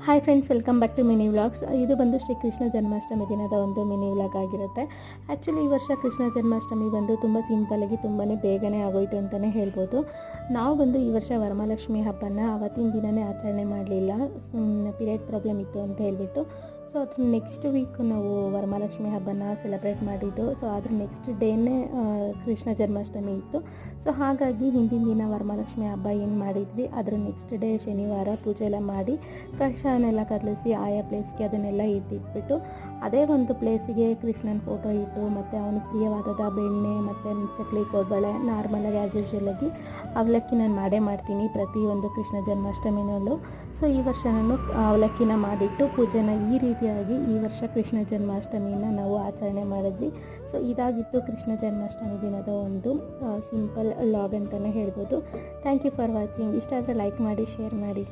Hi friends, welcome back to mini vlogs. ಇದು ಬಂದು ಶ್ರೀ ಕೃಷ್ಣ ಜನ್ಮಾಷ್ಟಮಿ ದಿನದ ಒಂದು ಮಿನಿ ವ್ಲಾಗ್ ಆಗಿರುತ್ತೆ. ಆ್ಯಕ್ಚುಲಿ ಈ ವರ್ಷ ಕೃಷ್ಣ ಜನ್ಮಾಷ್ಟಮಿ ಬಂದು ತುಂಬ ಸಿಂಪಲಾಗಿ ತುಂಬಾ ಬೇಗನೆ ಆಗೋಯ್ತು ಅಂತಲೇ ಹೇಳ್ಬೋದು. ನಾವು ಬಂದು ಈ ವರ್ಷ ವರಮಹಾಲಕ್ಷ್ಮಿ ಹಬ್ಬನ ಅವತ್ತಿನ ದಿನವೇ ಆಚರಣೆ ಮಾಡಲಿಲ್ಲ. ಸುಮ್ಮನೆ ಪೀರಿಯಡ್ ಪ್ರಾಬ್ಲಮ್ ಇತ್ತು ಅಂತ ಹೇಳ್ಬಿಟ್ಟು ಸೊ ಅದ್ರ ನೆಕ್ಸ್ಟ್ ವೀಕ್ ನಾವು ವರಮಹಾಲಕ್ಷ್ಮಿ ಹಬ್ಬನ ಸೆಲೆಬ್ರೇಟ್ ಮಾಡಿದ್ದು. ಸೊ ಅದ್ರ ನೆಕ್ಸ್ಟ್ ಡೇನೇ ಕೃಷ್ಣ ಜನ್ಮಾಷ್ಟಮಿ ಇತ್ತು. ಸೊ ಹಾಗಾಗಿ ಹಿಂದಿನ ದಿನ ವರಮಹಾಲಕ್ಷ್ಮಿ ಹಬ್ಬ ಏನು ಮಾಡಿದ್ವಿ, ಅದರ ನೆಕ್ಸ್ಟ್ ಡೇ ಶನಿವಾರ ಪೂಜೆ ಎಲ್ಲ ಮಾಡಿ ಕಳಶನೆಲ್ಲ ಕದಲಿಸಿ ಆಯಾ ಪ್ಲೇಸ್ಗೆ ಅದನ್ನೆಲ್ಲ ಇಟ್ಟಿಟ್ಬಿಟ್ಟು ಅದೇ ಒಂದು ಪ್ಲೇಸಿಗೆ ಕೃಷ್ಣನ ಫೋಟೋ ಇಟ್ಟು ಮತ್ತು ಅವನಿಗೆ ಪ್ರಿಯವಾದ ಬೆಣ್ಣೆ ಮತ್ತು ಚಕ್ಲಿ ಕೋಡ್ಬಳೆ ನಾರ್ಮಲಾಗಿ ಆ್ಯಸ್ ಯೂಶ್ವಲಾಗಿ ಅವಲಕ್ಕಿ ನಾನು ಮಾಡೇ ಮಾಡ್ತೀನಿ ಪ್ರತಿಯೊಂದು ಕೃಷ್ಣ ಜನ್ಮಾಷ್ಟಮಿನಲ್ಲೂ. ಸೊ ಈ ವರ್ಷ ನಾನು ಅವಲಕ್ಕಿನ ಮಾಡಿಟ್ಟು ಪೂಜೆನ ಈ ರೀತಿಯಾಗಿ ಈ ವರ್ಷ ಕೃಷ್ಣ ಜನ್ಮಾಷ್ಟಮಿನ ನಾವು ಆಚರಣೆ ಮಾಡಿದ್ವಿ. ಸೊ ಇದಾಗಿತ್ತು ಕೃಷ್ಣ ಜನ್ಮಾಷ್ಟಮಿ ದಿನದ ಒಂದು ಸಿಂಪಲ್ ಲಾಗ್ ಅಂತಲೇ ಹೇಳ್ಬೋದು. Thank you for watching. ಇಷ್ಟ ಆದರೆ ಲೈಕ್ ಮಾಡಿ, ಶೇರ್ ಮಾಡಿ.